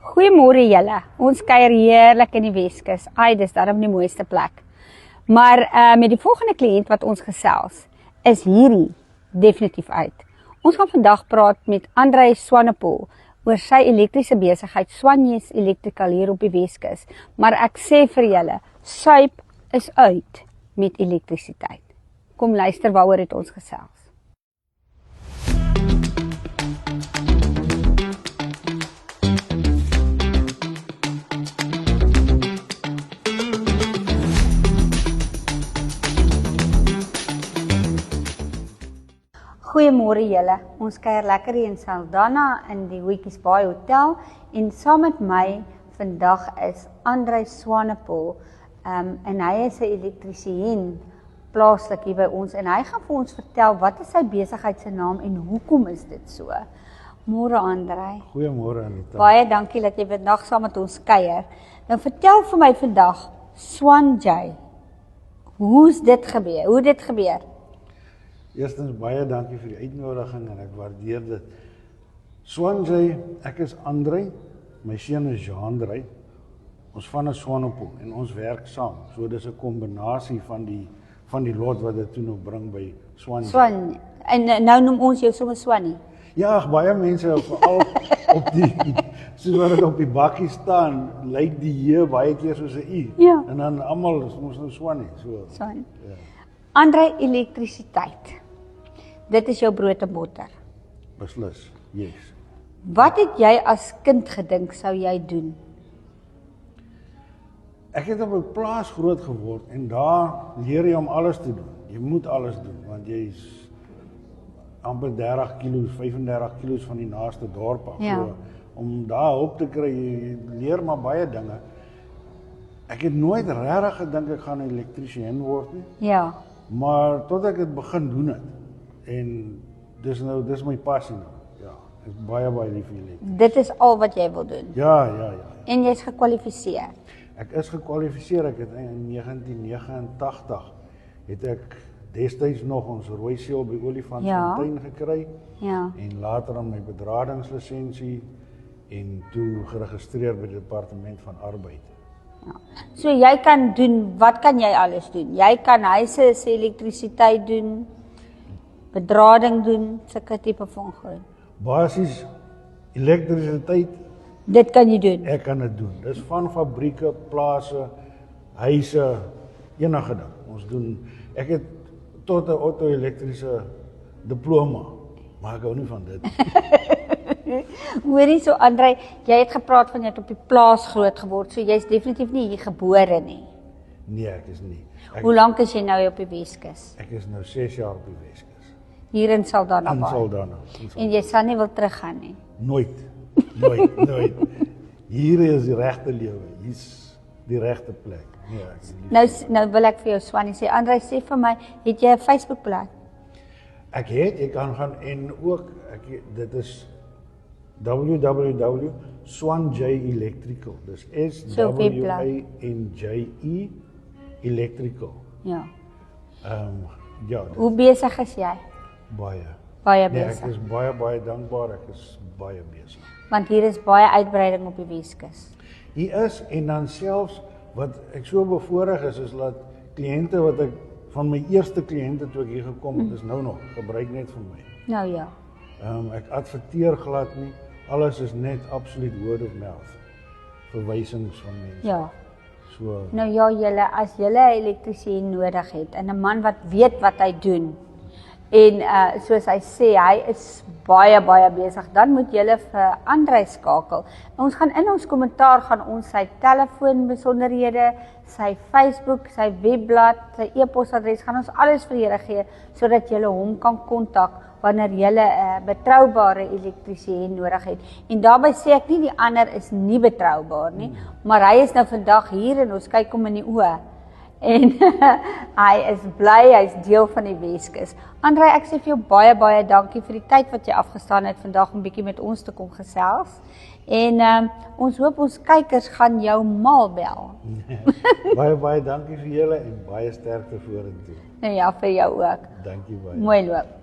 Goeiemôre julle. Ons kuier heerlik in die Weskus. Ai, dis daarom die mooiste plek. Maar met die volgende kliënt wat ons gesels, is hierdie definitief uit. Ons gaan vandag praat met Andrei Swanepoel oor sy elektriese besigheid Swanjes Electrical hier op die Weskus. Maar ek sê vir julle, suip is uit met elektrisiteit. Kom luister waaroor het ons gesels. Goeiemôre julle, ons kuier lekker hier in Saldanha in die Hoetjies Baai Hotel en saam met my vandag is Andrei Swanepoel en hy is 'n elektriesien plaaslik hier by ons en hy gaan vir ons vertel wat is sy besigheid se naam en hoekom is dit so. Môre Andrei. Goeiemôre Anita. Baie dankie dat jy vandag saam met ons kuier. Nou vertel vir my vandag Swanjay. Hoe dit gebeur? Eerstens baie dankie vir die uitnodiging en ek waardeer dit. Swanjay, ek is Andrei, my seun is Jean-Andrei. Ons van 'n Swanepoel en ons werk saam. So dis 'n kombinasie van die lot wat dit toe nog bring by Swanjay. Swan. En nou noem ons jou sommer Swannie. Ja, baie mense veral op die soos wat dit op die bakkie staan, lyk die J baie keer soos 'n U. Ja. En dan almal ons nou Swannie, so. Swan. Ja. Andrei, elektrisiteit. Dit is jou brood en botter. Beslis. Yes. Wat het jy as kind gedink sou jy doen? Ek het op 'n plaas groot geword en daar leer jy om alles te doen. Jy moet alles doen want jy's amper 30 kg, 35 kg van die naaste dorp af. Ja. So, om daar hulp te kry, jy leer maar baie dinge. Ek het nooit regtig gedink ek gaan 'n elektriesien word nie, Ja. maar tot ek dit begin doen het. En dis my passie nou. Ja, ek is baie lief vir elektrisiteit. Dit is al wat jy wil doen. Ja. En jy's gekwalifiseer. Ek is gekwalifiseer, ek het in 1989 het ek destyds nog ons rooi seël by Olifantsfontein gekry Ja. en later aan my bedradingslisensie en toe geregistreer by die Departement van Arbeid. Ja. So jy kan doen, wat kan jy alles doen? Jy kan huise se elektrisiteit doen, bedrading doen, sulke tipe van goed. Basies elektrisiteit, Dit kan jy doen. ek kan dit doen. Dis van fabrieke, plase, huise, enige ding. Ons doen, ek het tot 'n auto-elektriese diploma, maar ek hou nie van dit. Hoorie so Andrei, jy het gepraat van jy het op die plaas groot geword, so jy's definitief nie hier gebore nie. Nee, ek is nie. Hoe lank is jy nou hier op die Weskus? Ek is nou 6 jaar op die Weskus. Hier in Saldanha In Baai. Saldanha. En jy sal nie wil teruggaan nie. Nooit. Hier is die regte lewe. Hier's die regte plek. Nee, ek is lief. Nou wil ek vir jou Swannie sê, Andrei sê vir my, het jy 'n Facebookblad? Ek kan gaan en ook dit is www.swanjay Electrical. Dis So webblad. SWANJE Electrical. Ja. Ja, Hoe besig is jy? baie. Baie Nee, ek besig. is baie dankbaar. Ek is baie besig. Want hier is baie uitbreiding op die Weskus. Hier is en dan selfs wat ek so bevoorreg is dat kliënte wat ek van my eerste kliënte toe ek hier gekom het, is nou nog gebruik net vir my. Nou ja. Ek adverteer glad nie. Alles is net absoluut word of mouth. Verwysings van mense. Ja. So Nou ja, julle, as julle 'n elektriesien nodig het en 'n man wat weet wat hy doen en soos hy sê, hy is baie besig, dan moet julle vir Andrei skakel. Ons gaan in ons kommentaar gaan ons sy telefoonbesonderhede, sy Facebook, sy webblad, sy e-posadres, gaan ons alles vir julle gee sodat julle hom kan kontak wanneer julle 'n betroubare elektriesien nodig het. En daarbey sê ek nie die ander is nie betroubaar nie, maar hy is nou vandag hier en ons kyk hom in die oë. En hy is bly, hy's deel van die Weskus. Andrei, ek sê vir jou baie dankie vir die tyd wat jy afgestaan het vandag om bietjie met ons te kom gesels. En ons hoop ons kykers gaan jou mal bel. baie dankie vir julle en baie sterkte vorentoe. Nou ja, vir jou ook. Dankie baie. Mooi loop.